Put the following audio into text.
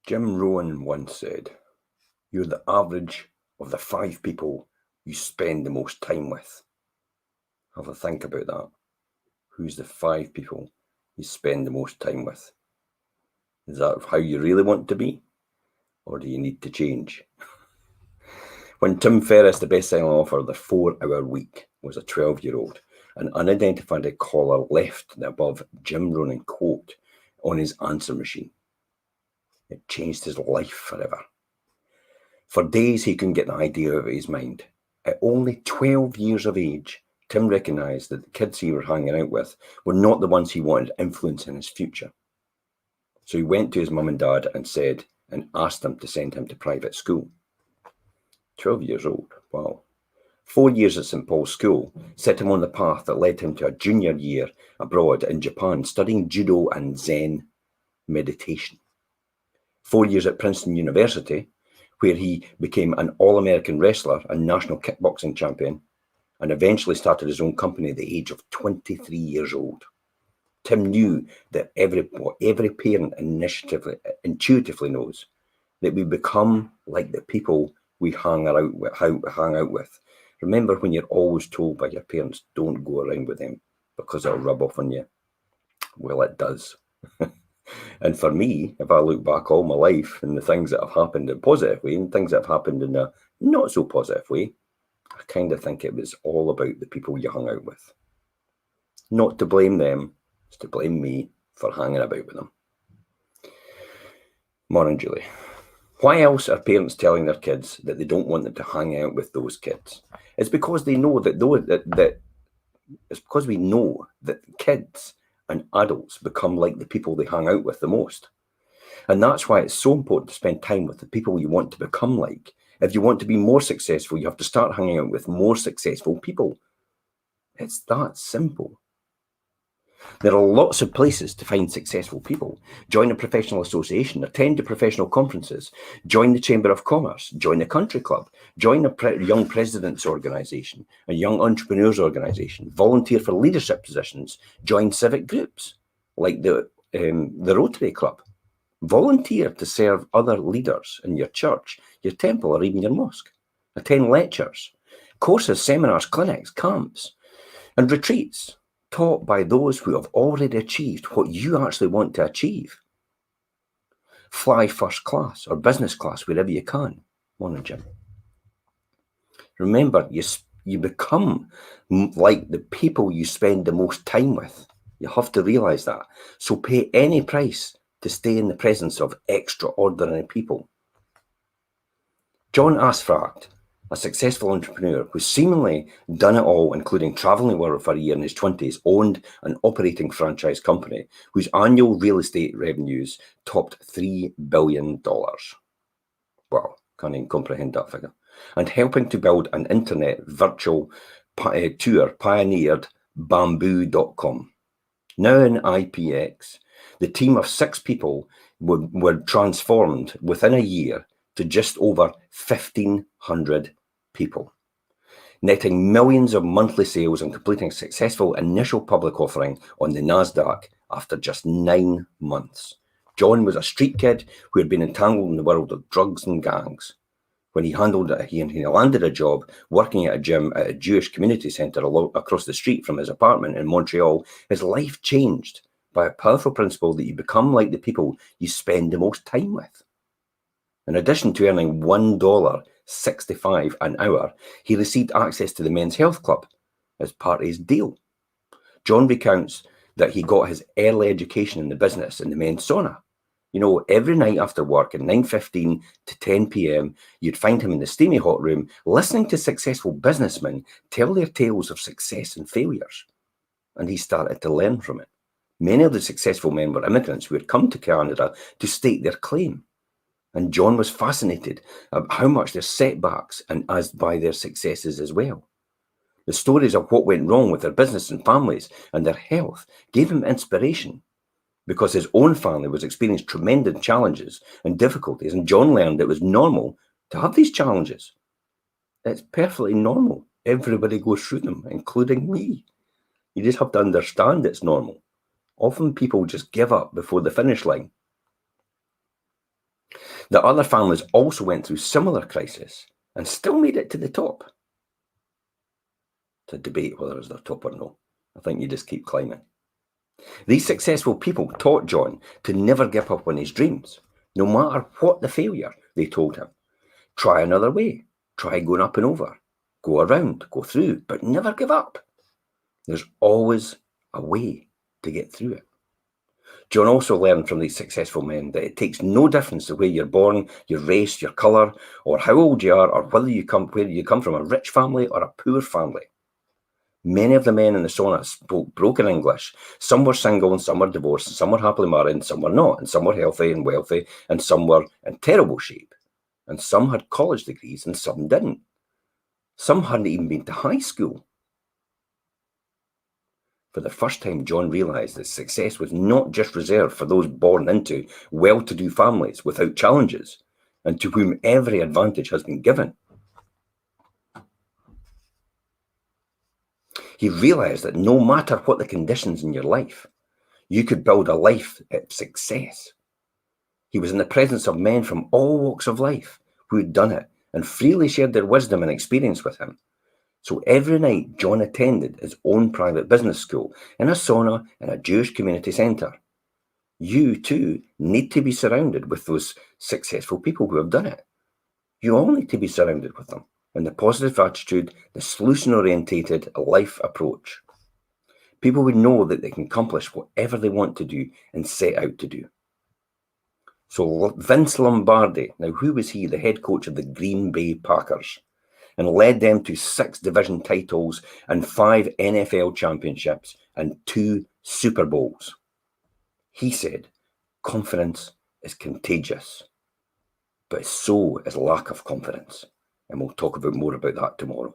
Jim Rohn once said, "You're the average of the 5 people you spend the most time with." Have a think about that. Who's the 5 people you spend the most time with? Is that how you really want to be? Or do you need to change? When Tim Ferriss, the best-selling author of The 4-Hour Week, was a 12-year-old, an unidentified caller left the above Jim Rohn quote on his answer machine. It changed his life forever. For days he couldn't get the idea out of his mind. At only 12 years of age, Tim recognised that the kids he was hanging out with were not the ones he wanted to influence in his future. So he went to his mum and dad and asked them to send him to private school. 12 years old, wow. 4 years at St. Paul's School set him on the path that led him to a junior year abroad in Japan, studying judo and Zen meditation. 4 years at Princeton University, where he became an All-American wrestler and national kickboxing champion, and eventually started his own company at the age of 23 years old. Tim knew that every parent intuitively knows that we become like the people we hang out with. Remember when you're always told by your parents, don't go around with them because it'll rub off on you? Well, it does. And for me, if I look back all my life and the things that have happened in a positive way and things that have happened in a not so positive way, I kind of think it was all about the people you hung out with. Not to blame them, it's to blame me for hanging about with them. Morning, Julie. Why else are parents telling their kids that they don't want them to hang out with those kids? It's because they know it's because we know that kids and adults become like the people they hang out with the most. And that's why it's so important to spend time with the people you want to become like. If you want to be more successful, you have to start hanging out with more successful people. It's that simple. There are lots of places to find successful people. Join a professional association, attend the professional conferences, join the Chamber of Commerce, join the country club, join a young presidents organisation, a young entrepreneurs organisation, volunteer for leadership positions, join civic groups like the Rotary Club. Volunteer to serve other leaders in your church, your temple, or even your mosque. Attend lectures, courses, seminars, clinics, camps, and retreats taught by those who have already achieved what you actually want to achieve. Fly first class or business class wherever you can. Morning, Jim. Remember, you become like the people you spend the most time with. You have to realise that. So pay any price to stay in the presence of extraordinary people. John Asphalt, a successful entrepreneur who's seemingly done it all, including travelling the world for a year in his 20s, owned an operating franchise company whose annual real estate revenues topped $3 billion. Wow, can't even comprehend that figure. And helping to build an internet virtual tour pioneered bamboo.com. Now in IPX, the team of 6 people were transformed within a year to just over 1,500 people, netting millions of monthly sales and completing a successful initial public offering on the NASDAQ after just 9 months. John was a street kid who had been entangled in the world of drugs and gangs. When he landed a job working at a gym at a Jewish community centre across the street from his apartment in Montreal, his life changed by a powerful principle that you become like the people you spend the most time with. In addition to earning $1.65 an hour, he received access to the Men's Health Club as part of his deal. John recounts that he got his early education in the business in the men's sauna. You know, every night after work at 9:15 to 10 p.m, you'd find him in the steamy hot room listening to successful businessmen tell their tales of success and failures. And he started to learn from it. Many of the successful men were immigrants who had come to Canada to stake their claim. And John was fascinated about how much their setbacks and as by their successes as well. The stories of what went wrong with their business and families and their health gave him inspiration because his own family was experiencing tremendous challenges and difficulties, and John learned it was normal to have these challenges. It's perfectly normal. Everybody goes through them, including me. You just have to understand it's normal. Often people just give up before the finish line. The other families also went through similar crises and still made it to the top. It's a debate whether it's their top or no. I think you just keep climbing. These successful people taught John to never give up on his dreams, no matter what the failure, they told him. Try another way. Try going up and over. Go around, go through, but never give up. There's always a way to get through it. John also learned from these successful men that it takes no difference the way you're born, your race, your colour, or how old you are, or where you come from, a rich family or a poor family. Many of the men in the sauna spoke broken English. Some were single and some were divorced, and some were happily married and some were not, and some were healthy and wealthy, and some were in terrible shape. And some had college degrees and some didn't. Some hadn't even been to high school. For the first time, John realised that success was not just reserved for those born into well-to-do families without challenges, and to whom every advantage has been given. He realised that no matter what the conditions in your life, you could build a life of success. He was in the presence of men from all walks of life who had done it and freely shared their wisdom and experience with him. So every night, John attended his own private business school in a sauna in a Jewish community centre. You too need to be surrounded with those successful people who have done it. You all need to be surrounded with them in the positive attitude, the solution-orientated life approach. People who know that they can accomplish whatever they want to do and set out to do. So Vince Lombardi, now who was he? The head coach of the Green Bay Packers, and led them to 6 division titles and 5 NFL championships and 2 Super Bowls. He said, confidence is contagious, but so is lack of confidence. And we'll talk more about that tomorrow.